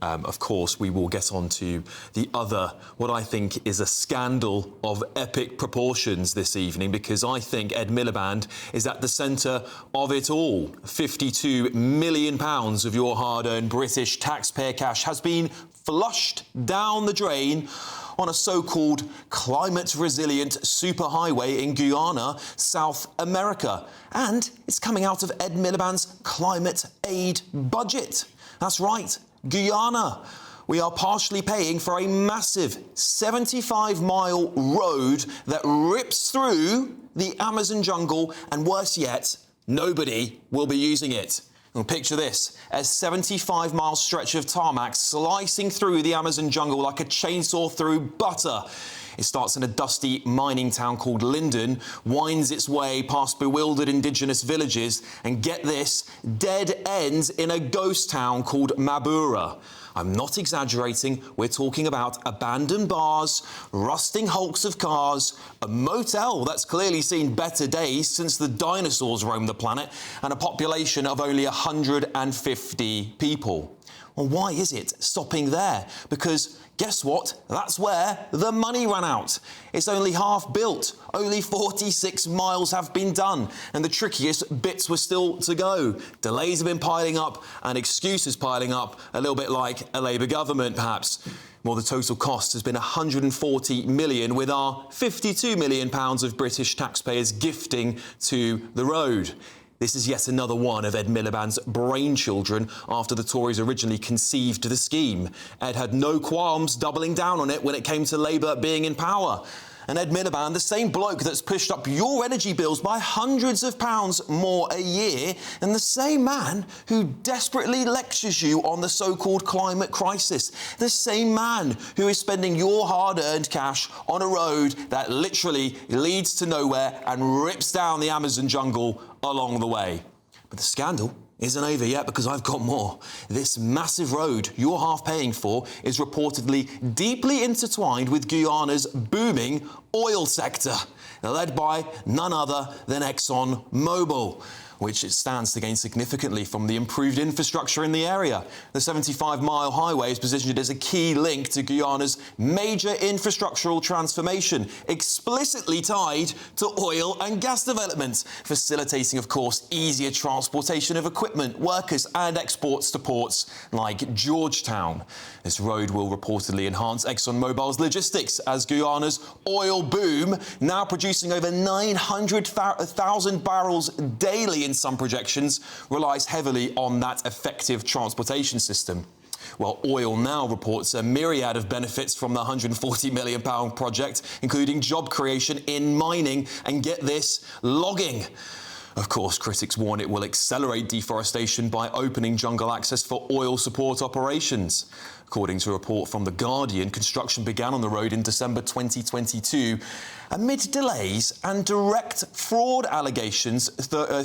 Of course, we will get on to the other, what I think is a scandal of epic proportions this evening, because I think Ed Miliband is at the centre of it all. £52 million of your hard-earned British taxpayer cash has been flushed down the drain on a so-called climate-resilient superhighway in Guyana, South America. And it's coming out of Ed Miliband's climate aid budget. That's right, Guyana. We are partially paying for a massive 75-mile road that rips through the Amazon jungle, and worse yet, nobody will be using it. Well, picture this, a 75-mile stretch of tarmac slicing through the Amazon jungle like a chainsaw through butter. It starts in a dusty mining town called Linden, winds its way past bewildered indigenous villages, and get this, dead ends in a ghost town called Mabura. I'm not exaggerating, we're talking about abandoned bars, rusting hulks of cars, a motel that's clearly seen better days since the dinosaurs roamed the planet, and a population of only 150 people. Well, why is it stopping there? Because guess what? That's where the money ran out. It's only half built. Only 46 miles have been done, and the trickiest bits were still to go. Delays have been piling up and excuses piling up, a little bit like a Labour government, perhaps. Well, the total cost has been £140 million, with our £52 million of British taxpayers gifting to the road. This is yet another one of Ed Miliband's brainchildren after the Tories originally conceived the scheme. Ed had no qualms doubling down on it when it came to Labour being in power. And Ed Miliband, the same bloke that's pushed up your energy bills by hundreds of pounds more a year, and the same man who desperately lectures you on the so-called climate crisis. The same man who is spending your hard-earned cash on a road that literally leads to nowhere and rips down the Amazon jungle along the way. But the scandal isn't over yet, because I've got more. This massive road you're half paying for is reportedly deeply intertwined with Guyana's booming oil sector, led by none other than ExxonMobil, which it stands to gain significantly from the improved infrastructure in the area. The 75-mile highway is positioned as a key link to Guyana's major infrastructural transformation, explicitly tied to oil and gas development, facilitating, of course, easier transportation of equipment, workers and exports to ports like Georgetown. This road will reportedly enhance ExxonMobil's logistics as Guyana's oil boom, now producing over 900,000 barrels daily in some projections, relies heavily on that effective transportation system. Well, Oil Now reports a myriad of benefits from the £140 million project, including job creation in mining and, get this, logging. Of course, critics warn it will accelerate deforestation by opening jungle access for oil support operations. According to a report from The Guardian, construction began on the road in December 2022 amid delays and direct fraud allegations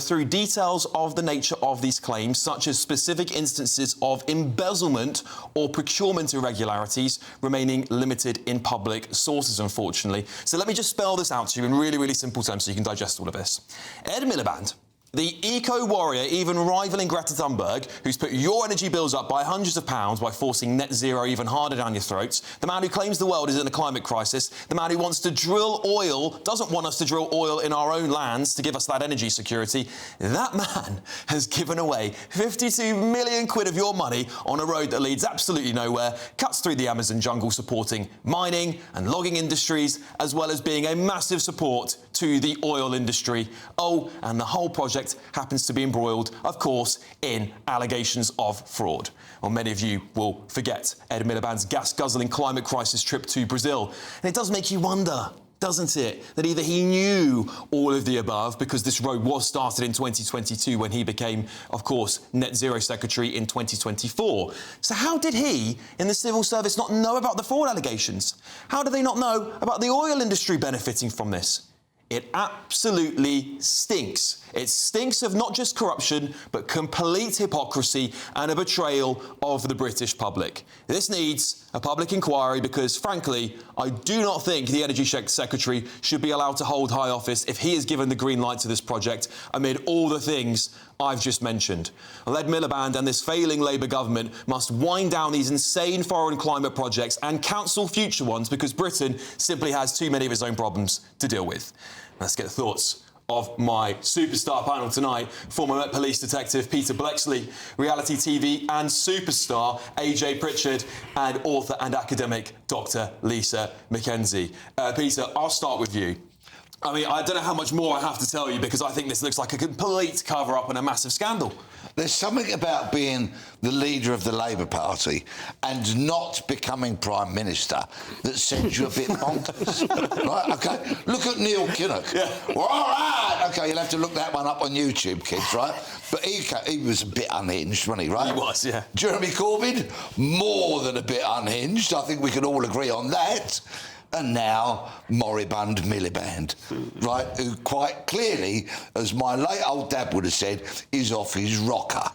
through details of the nature of these claims, such as specific instances of embezzlement or procurement irregularities, remaining limited in public sources, unfortunately. So let me just spell this out to you in really, really simple terms so you can digest all of this. Ed Miliband, the eco-warrior even rivaling Greta Thunberg, who's put your energy bills up by hundreds of pounds by forcing net zero even harder down your throats, the man who claims the world is in a climate crisis, the man who wants to drill oil, doesn't want us to drill oil in our own lands to give us that energy security, that man has given away 52 million quid of your money on a road that leads absolutely nowhere, cuts through the Amazon jungle, supporting mining and logging industries, as well as being a massive support to the oil industry. Oh, and the whole project happens to be embroiled, of course, in allegations of fraud. Well, many of you will forget Ed Miliband's gas-guzzling climate crisis trip to Brazil. And it does make you wonder, doesn't it, that either he knew all of the above, because this road was started in 2022 when he became, of course, Net Zero Secretary in 2024. So how did he, in the civil service, not know about the fraud allegations? How do they not know about the oil industry benefiting from this? It absolutely stinks. It stinks of not just corruption, but complete hypocrisy and a betrayal of the British public. This needs a public inquiry because, frankly, I do not think the Energy Secretary should be allowed to hold high office if he is given the green light to this project amid all the things I've just mentioned. Ed Miliband and this failing Labour government must wind down these insane foreign climate projects and cancel future ones because Britain simply has too many of its own problems to deal with. Let's get the thoughts of my superstar panel tonight. Former Met Police Detective Peter Bleksley, reality TV and superstar AJ Pritchard, and author and academic Dr. Lisa McKenzie. Peter, I'll start with you. I mean, I don't know how much more I have to tell you because I think this looks like a complete cover-up and a massive scandal. There's something about being the leader of the Labour Party and not becoming Prime Minister that sends you a bit bonkers. Right, OK? Look at Neil Kinnock. Yeah. Well, all right. OK, you'll have to look that one up on YouTube, kids, right? But he was a bit unhinged, wasn't he, right? He was, yeah. Jeremy Corbyn, more than a bit unhinged. I think we can all agree on that. And now, moribund Miliband, right, who quite clearly, as my late old dad would have said, is off his rocker.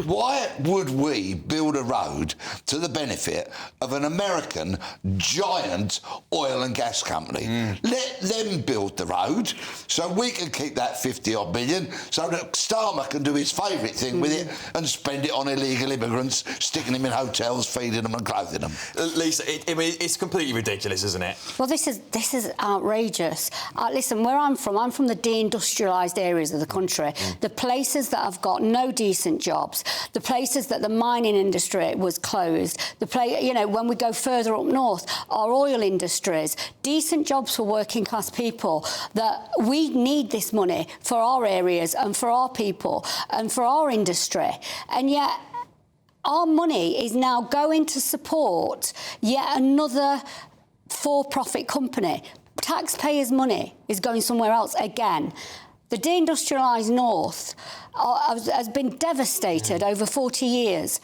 Why would we build a road to the benefit of an American giant oil and gas company? Let them build the road so we can keep that 50-odd billion so that Starmer can do his favourite thing with it and spend it on illegal immigrants, sticking them in hotels, feeding them and clothing them. Lisa, I mean, it's completely ridiculous, isn't it? Well, this is outrageous. Listen, where I'm from the deindustrialised areas of the country, the places that have got no decent jobs, the places that the mining industry was closed, when we go further up north, our oil industries, decent jobs for working class people, that we need this money for our areas and for our people and for our industry. And yet, our money is now going to support yet another for-profit company. Taxpayers' money is going somewhere else again. The deindustrialised North has been devastated over 40 years.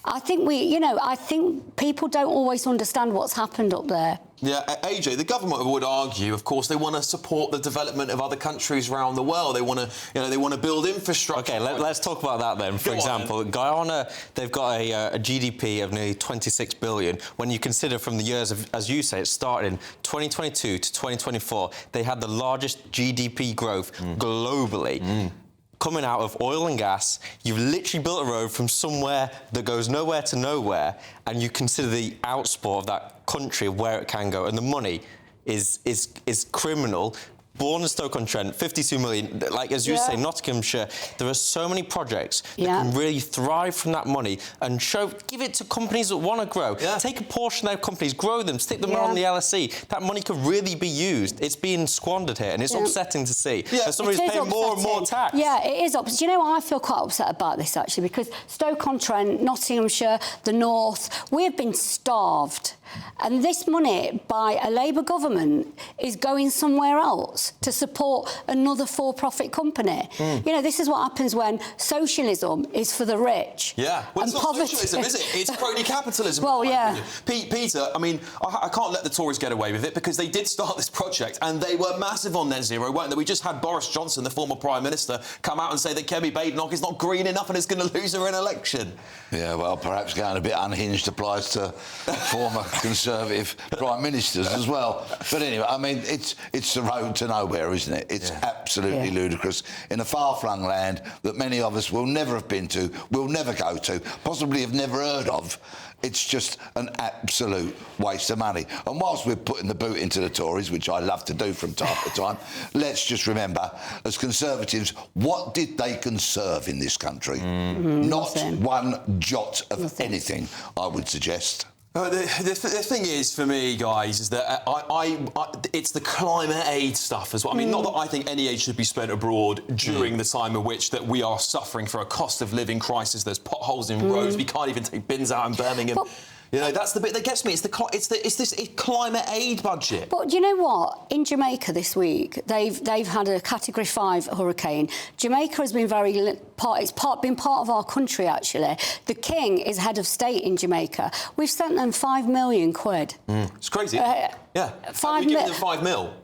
I think I think people don't always understand what's happened up there. Yeah, AJ, the government would argue, of course, they want to support the development of other countries around the world. They want to, they want to build infrastructure. OK, let's talk about that then. For example, Guyana, they've got a GDP of nearly 26 billion. When you consider from the years, as you say, it started in 2022 to 2024, they had the largest GDP growth globally. Coming out of oil and gas, you've literally built a road from somewhere that goes nowhere to nowhere, and you consider the outsport of that country of where it can go, and the money is criminal. Born in Stoke-on-Trent, 52 million. Like, as you say, Nottinghamshire, there are so many projects that can really thrive from that money and give it to companies that want to grow. Yeah. Take a portion of their companies, grow them, stick them on the LSE. That money could really be used. It's being squandered here, and it's upsetting to see. Yeah. Somebody's paying more and more tax. Yeah, it is upsetting. I feel quite upset about this, actually, because Stoke-on-Trent, Nottinghamshire, the North, we have been starved. And this money by a Labour government is going somewhere else to support another for-profit company. This is what happens when socialism is for the rich. Yeah, well, it's not socialism, is it? It's crony capitalism. Well, yeah. Peter, I mean, I can't let the Tories get away with it because they did start this project and they were massive on net zero, weren't they? We just had Boris Johnson, the former Prime Minister, come out and say that Kemi Badenoch is not green enough and is going to lose her in an election. Yeah, well, perhaps going a bit unhinged applies to former Conservative Prime Ministers as well. But anyway, I mean, it's the road to nowhere, isn't it? It's absolutely ludicrous in a far-flung land that many of us will never have been to, will never go to, possibly have never heard of. It's just an absolute waste of money. And whilst we're putting the boot into the Tories, which I love to do from time to time, let's just remember, as Conservatives, what did they conserve in this country? Not one jot of anything, I would suggest. The thing is, for me, guys, is that it's the climate aid stuff as well. I mean, not that I think any aid should be spent abroad during the time in which that we are suffering for a cost of living crisis. There's potholes in roads. We can't even take bins out in Birmingham. That's the bit that gets me. It's this climate aid budget. But you know what? In Jamaica this week, they've had a Category 5 hurricane. Jamaica has been been part of our country, actually. The King is head of state in Jamaica. We've sent them £5 million. It's crazy. Yeah. 5 mil. Them 5 mil.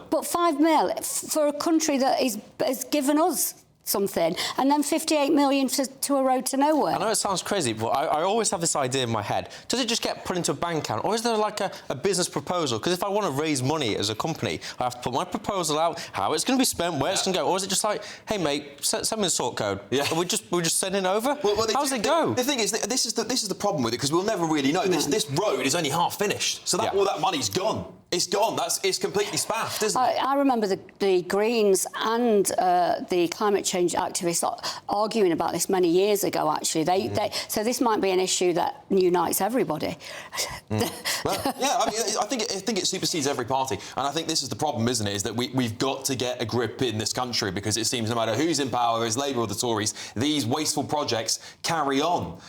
But 5 mil for a country that has given us something, and then 58 million to a road to nowhere. I know it sounds crazy, but I always have this idea in my head. Does it just get put into a bank account, or is there like a business proposal? Because if I want to raise money as a company, I have to put my proposal out, how it's going to be spent, where it's going to go, or is it just like, hey mate, send me the sort code? Yeah. We're just sending it over. How does it go? The thing is, this is the problem with it, because we'll never really know. This road is only half finished, so all that money's gone. It's gone. It's completely spaffed, isn't it? I remember the Greens and the climate change activists arguing about this many years ago. Actually, so this might be an issue that unites everybody. Well, yeah, I think it supersedes every party, and I think this is the problem, isn't it? Is that we've got to get a grip in this country, because it seems no matter who's in power, is Labour or the Tories, these wasteful projects carry on.